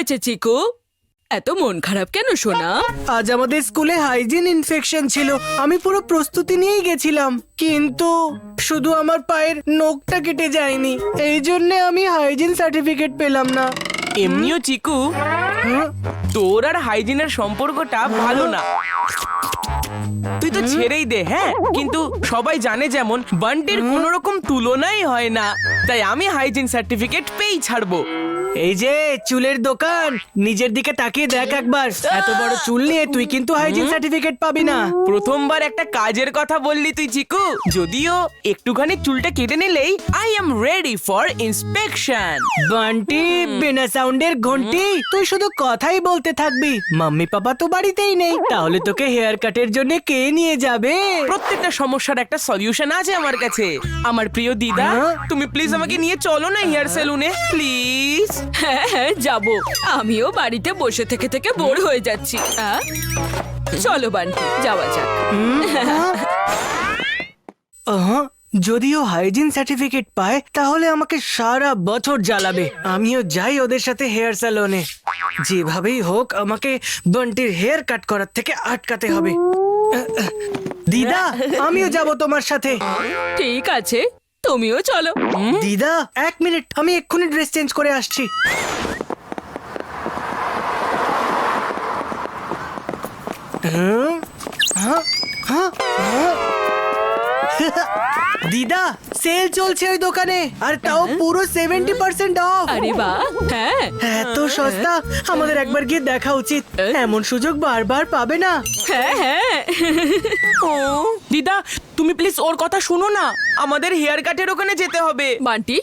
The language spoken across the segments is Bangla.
হয়েছে চিকু? এত মন খারাপ কেন সোনা? আজ আমাদের স্কুলে হাইজিন ইনফেকশন ছিল। আমি পুরো প্রস্তুতি নিয়েই গেছিলাম, কিন্তু শুধু আমার পায়ের নখটা কেটে যায়নি। এই জন্য আমি হাইজিন সার্টিফিকেট পেলাম না। এমনিও চিকু, হুম? তোর আর হাইজিনের সম্পর্কটা ভালো না। তুই তো ছেড়েই দে। হ্যাঁ, কিন্তু সবাই জানে যেমন বান্টির কোনো রকম তুলনাই হয় না, তাই আমি হাইজিন সার্টিফিকেট পেয়েই ছাড়বো। এই যে চুলের দোকান, নিজের দিকে তাকিয়ে দেখ একবার। এত বড় চুল নিয়ে তুই কিন্তু হাইজিন সার্টিফিকেট পাবি না। প্রথমবার একটা কাজের কথা বললি তুই চিকু। যদিও একটুখানি চুলটা কেটে নিলেই I am ready for inspection. Bunty, বিনা সাউন্ডের ঘন্টি, তুই শুধু কথাই বলতে থাকবি। মাম্মি পাপা তো বাড়িতেই নেই, তাহলে তোকে হেয়ার কাটের জন্য কে নিয়ে যাবে? প্রত্যেকটা সমস্যার একটা সলিউশন আছে আমার কাছে। আমার প্রিয় দিদা, হ্যাঁ? তুমি প্লিজ আমাকে নিয়ে চলো না হেয়ার সেলুনে, প্লিজ। হ্যাঁ হ্যাঁ যাবো। আমিও বাড়িতে বসে থেকে থেকে বোর হয়ে যাচ্ছি। চলো বান্টি, যাওয়া যাক। যদিও হাইজিন সার্টিফিকেট পায় তাহলে আমাকে সারা বছর জ্বালাবে। আমিও যাই ওদের সাথে হেয়ার স্যালনে। যেভাবেই হোক আমাকে বান্টির হেয়ার কাট করার থেকে আটকাতে হবে। দিদা, আমিও যাব তোমার সাথে। ঠিক আছে, তুমিও চলো। দিদা, 1 মিনিট, আমি এক্ষুনি ড্রেস চেঞ্জ করে আসছি। হুম? হ্যাঁ? হ্যাঁ? হ্যাঁ? দিদা, সেল চলছে ওই দোকানে, আর তাও পুরো 70% অফ। আরে বাহ, হ্যাঁ এত সস্তা, আমাদের একবার গিয়ে দেখা উচিত। এমন সুযোগ বারবার পাবে না। হ্যাঁ হ্যাঁ। ও দিদা, তুমি প্লিজ ওর কথা শুনো না। আমাদের হেয়ার কাটের ওখানে যেতে হবে। বান্টি,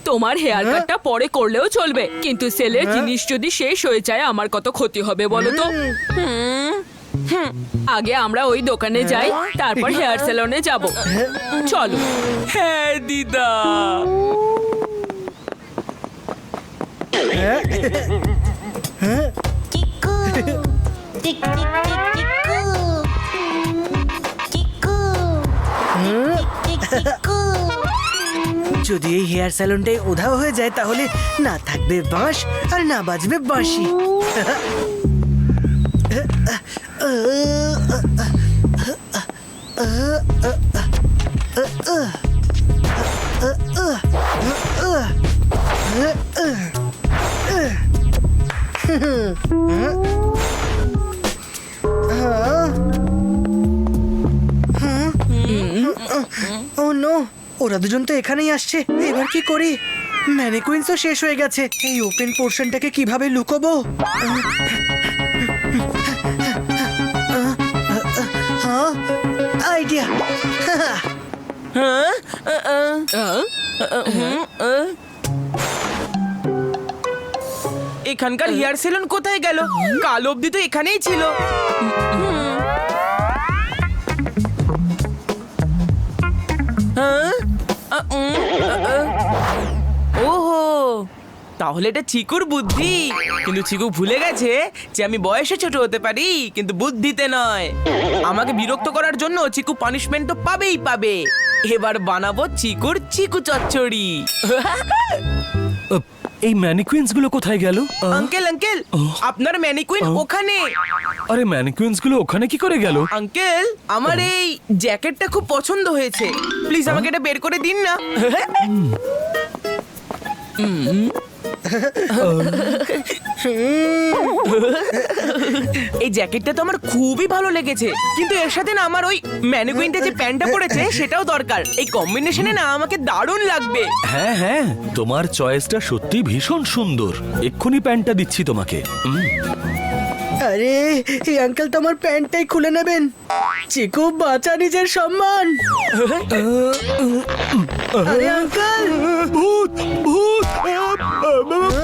তোমার হেয়ার কাটটা পরে করলেও চলবে, কিন্তু সেলের জিনিস যদি শেষ হয়ে যায় আমার কত ক্ষতি হবে বলো তো। আগে আমরা ওই দোকানে যাই, তারপর হেয়ার সেলনে যাব। চলো। হ্যাঁ দিদা। Chiku, tik tik tik chiku, chiku, tik tik chiku. যদি এই হেয়ার স্যালনটাই উধাও হয়ে যায় তাহলে না থাকবে বাঁশ আর না বাজবে বাঁশি। ও নো, ওরা দুজন তো এখানেই আসছে। এবার কি করি? ম্যানিকুইন্সও শেষ হয়ে গেছে। এই ওপেন পোর্শনটাকে কিভাবে লুকোবো? আইডিয়া! হ্যাঁ? এখানকার হেয়ার সেলুন কোথায় গেল? কাল অবধি তো এখানেই ছিল। হ্যাঁ? ওহো, তাহলে এটা চিকুর বুদ্ধি। কিন্তু চিকু ভুলে গেছে যে আমি বয়সে ছোট হতে পারি, কিন্তু বুদ্ধিতে নয়। আমাকে বিরক্ত করার জন্য চিকু পানিশমেন্ট তো পাবেই পাবে। এবার বানাবো চিকুর চিকু চচ্চড়ি। এই ম্যানিকুইন্স গুলো কোথায় গেল? আঙ্কেল আঙ্কেল, আপনার ম্যানিকুইন ওখানে। আরে ম্যানিকুইন্স গুলো ওখানে কি করে গেল? আঙ্কেল, আমার এই জ্যাকেটটা খুব পছন্দ হয়েছে, প্লিজ আমাকে এটা বের করে দিন না। এই জ্যাকেটটা তো আমার খুবই ভালো লেগেছে, কিন্তু এর সাথে না আমার ওই ম্যানিকুইনটা যে প্যান্টটা পরেছে সেটাও দরকার। এই কম্বিনেশনে না আমাকে দারুণ লাগবে। হ্যাঁ হ্যাঁ, তোমার চয়েসটা সত্যি ভীষণ সুন্দর। এক্ষুনি প্যান্টটা দিচ্ছি তোমাকে। আরে, এই আঙ্কেল তো আমার প্যান্টটাই খুলে নেবেন। চিকু, বাঁচা নিজের সম্মান। আরে আঙ্কেল! ভূত ভূত,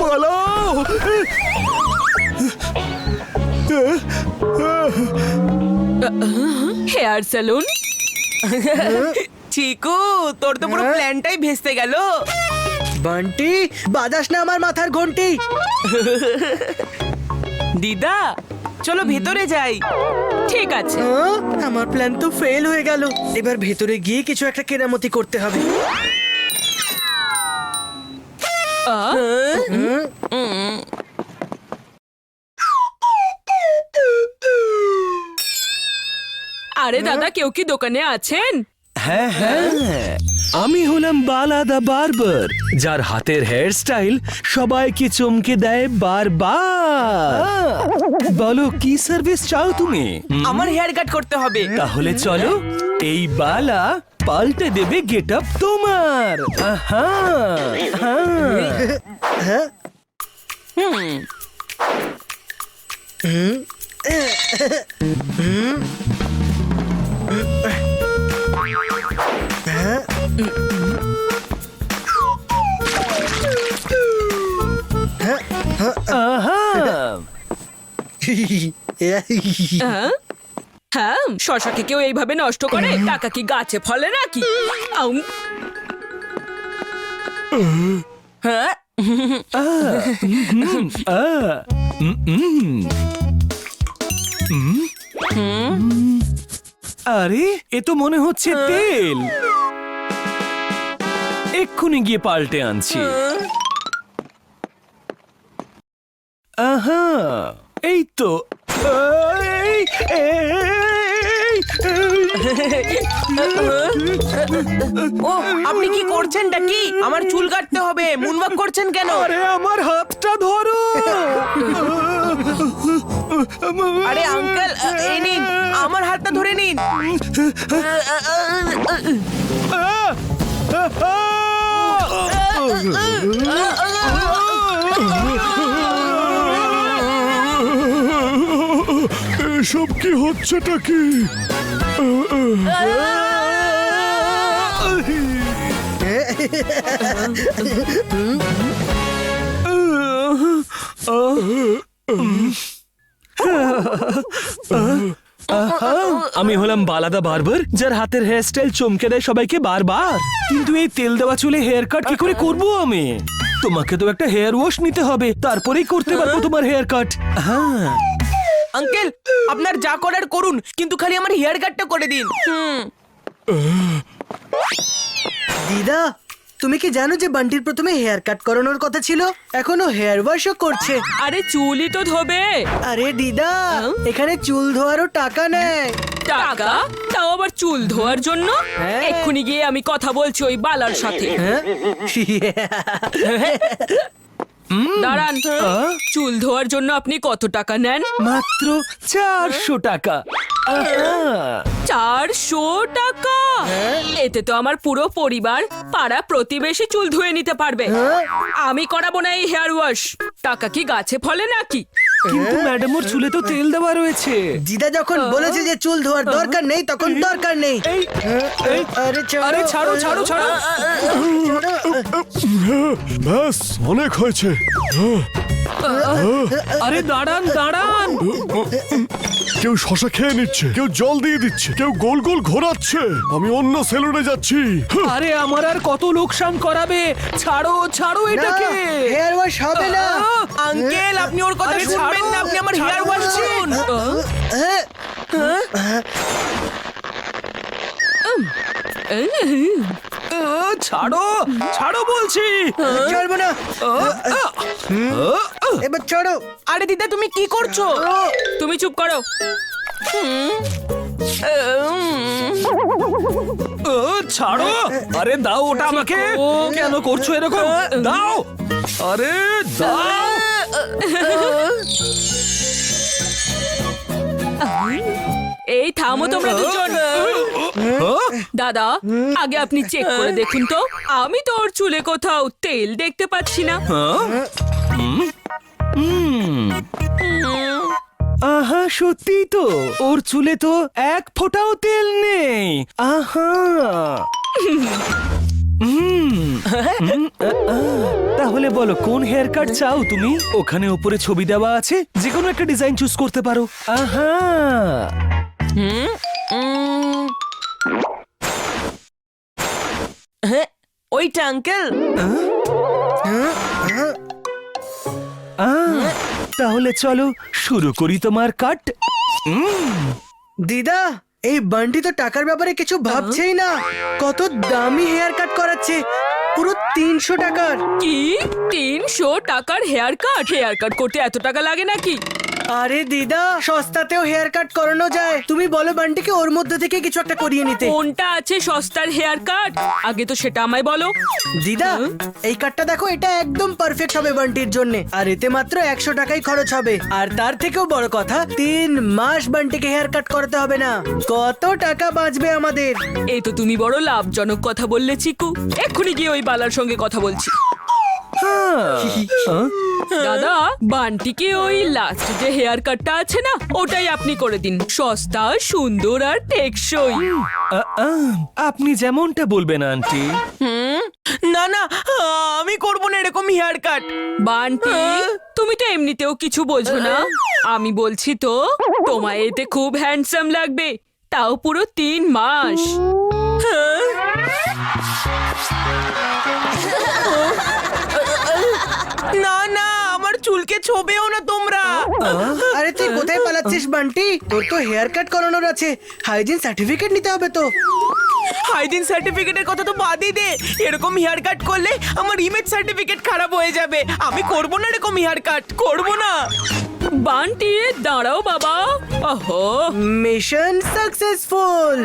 পালাও! Hair salon? চিকু, তোর তো পুরো প্ল্যানটাই ভেস্তে গেল। বান্টি, বাজাস না আমার মাথার ঘন্টি। দিদা, চলো ভেতরে যাই। ঠিক আছে। আমার প্ল্যান তো ফেল হয়ে গেল। এবার ভেতরে গিয়ে কিছু একটা কেরামতি করতে হবে। আরে দাদা, কেউ কি দোকানে আছেন? হ্যাঁ হ্যাঁ, আমি হলাম বালা দা বারবার, যার হাতের হেয়ার স্টাইল সবাইকে চমকে দেয় বারবার। বলো কি সার্ভিস চাও তুমি? আমার হেয়ার কাট করতে হবে। তাহলে চলো, এই বালা পাল্টে দেবে গেট আপ তোমার। আহা, হ্যাঁ। আহা, হ্যাঁ, শশাকে কেউ এইভাবে নষ্ট করে? টাকা কি গাছে ফলে নাকি? হ্যাঁ, আরে এ তো মনে হচ্ছে তেল। এক্ষুনি গিয়ে পাল্টে আনছি। আহা, এই তো। এই, ও আপনি কি করছেনটা কি? আমার চুল কাটতে হবে, মুনওয়াক করছেন কেন? আরে আমার হাতটা ধরো। আরে আঙ্কেল, এই নিন, আমার হাতটা ধরে নিন। এসব কি হচ্ছেটা কি? আমি হলাম বালাদা বারবার, যার হাতের হেয়ার স্টাইল চমকে দেয় সবাইকে বারবার। কিন্তু এই তেল দেওয়া চুলে হেয়ার কাট কি করে করবো আমি? তোমাকে তো একটা হেয়ার ওয়াশ নিতে হবে, তারপরেই করতে পারবো তোমার হেয়ার কাট। হ্যাঁ আঙ্কেল, আপনার যা করার করুন, কিন্তু খালি আমার হেয়ার কাটটা করে দিন। দিদা, তুমি কি জানো যে বান্টির প্রথমে হেয়ার কাট করানোর কথা ছিল, এখনো হেয়ার ওয়াশও করছে। আরে চুলই তো ধোবে। আরে দিদা, এখানে চুল ধোয়ারও টাকা নেয়। টাকা? তাও আবার চুল ধোয়ার জন্য? হ্যাঁ। এক্ষুনি গিয়ে আমি কথা বলছি ওই বালার সাথে। দাঁড়ান, চুল ধোয়ার জন্য আপনি কত টাকা নেন? মাত্র 400 টাকা। আহা, 400 টাকা? এতে তো আমার পুরো পরিবার, পাড়া প্রতিবেশী চুল ধুয়ে নিতে পারবে। আমি করাবো না এই হেয়ার ওয়াশ। টাকা কি গাছে ফলে নাকি? কিন্তু ম্যাডাম ওর চুলে তো তেল দেওয়া রয়েছে। দিদা যখন বলেছে যে চুল ধোয়ার দরকার নেই, তখন দরকার নেই। আরে আরে ছাড়ো ছাড়ো ছাড়ো। ব্যাস অনেক হয়েছে। আরে দাঁড়ান দাঁড়ান। কেউ শশা খেয়ে নিচ্ছে, কেউ জল দিয়ে দিচ্ছে, কেউ গোল গোল ঘোরাচ্ছে। আমি অন্য সেলুনে যাচ্ছি। আরে আমার আর কত লোকসান করাবে? ছাড়ো ছাড়ো এটাকে। হেয়ার ওয়াশ হবে না। আঙ্কেল, আপনি ওর কথা আরে শুনবেন ছাড়ো, না, আপনি আমার হেয়ার ওয়াশ করুন। ছাড়ো ছাড়ো বলছি। ছাড়বো না, এবার ছাড়ো। আরে দিদা, তুমি কি করছো? তুমি চুপ করো। ছাড়ো। আরে দাও ওটা আমাকে। কেন করছো এরকম? দাও। আরে দাও। এই থামো তোমরা দুজন। দাদা, আগে আপনি চেক করে দেখুন তো, আমি তো ওর চুলে কোথাও তেল দেখতে পাচ্ছি না। আহা, সত্যি তো, ওর চুলে তো এক ফোঁটাও তেল নেই। আহা। তাহলে বলো কোন হেয়ার কাট চাও তুমি? ওখানে উপরে ছবি দেওয়া আছে, যে কোনো একটা ডিজাইন চুজ করতে পারো। আহা। হ্যাঁ, ওইটা আঙ্কেল। তাহলে চলো শুরু করি তোমার কাট। দিদা, এই বান্টি তো টাকার ব্যাপারে কিছু ভাবছেই না। কত দামি হেয়ার কাট করাচ্ছে, পুরো 300 টাকার। কি 300 টাকার হেয়ার কাট? হেয়ার কাট করতে এত টাকা লাগে নাকি? আরে দিদা, সস্তাতেও হেয়ার কাট করানো যায়। তুমি বলো বান্টিকে ওর মধ্যে থেকে কিছু একটা করিয়ে নিতে। কোনটা আছে সস্তার হেয়ার কাট? আগে তো সেটা আমায় বলো। দিদা, এই কাটটা দেখো, এটা একদম পারফেক্ট হবে বান্টির জন্য। আর এতে মাত্র 100 টাকাই খরচ হবে। আর তার থেকেও বড় কথা, 3 মাস বান্টিকে হেয়ার কাট করাতে হবে না। কত টাকা বাঁচবে আমাদের। এই তো তুমি বড় লাভজনক কথা বললে চিকু। এক্ষুনি গিয়ে ওই বালার সঙ্গে কথা বলছি। দাদা, বান্টিকে ওই লাস্ট যে হেয়ার কাটটা আছে না, ওটাই আপনি করে দিন। সস্তা, সুন্দর আর টেকসই। আপনি যেমনটা বলবেন আন্টি। না না, আমি করব না এরকম হেয়ার কাট। বান্টি, তুমি তো এমনিতেও কিছু বোঝো না। আমি বলছি তো, তোমায় এতে খুব হ্যান্ডসাম লাগবে, তাও পুরো 3 মাস। না না, আমার চুলকে ছোবেও না তোমরা। আরে তুই কোথায় পালাচ্ছিস বান্টি? তোর তো হেয়ার কাট করানোর আছে, হাইজিন সার্টিফিকেট নিতে হবে তো। হাইজিন সার্টিফিকেটের কথা তো বাদই দে। এরকম হেয়ার কাট করলে আমার ইমেজ সার্টিফিকেট খারাপ হয়ে যাবে। আমি করব না এরকম হেয়ার কাট, করব না। বান্টি, দাঁড়াও বাবা। ওহো, মিশন সাকসেসফুল।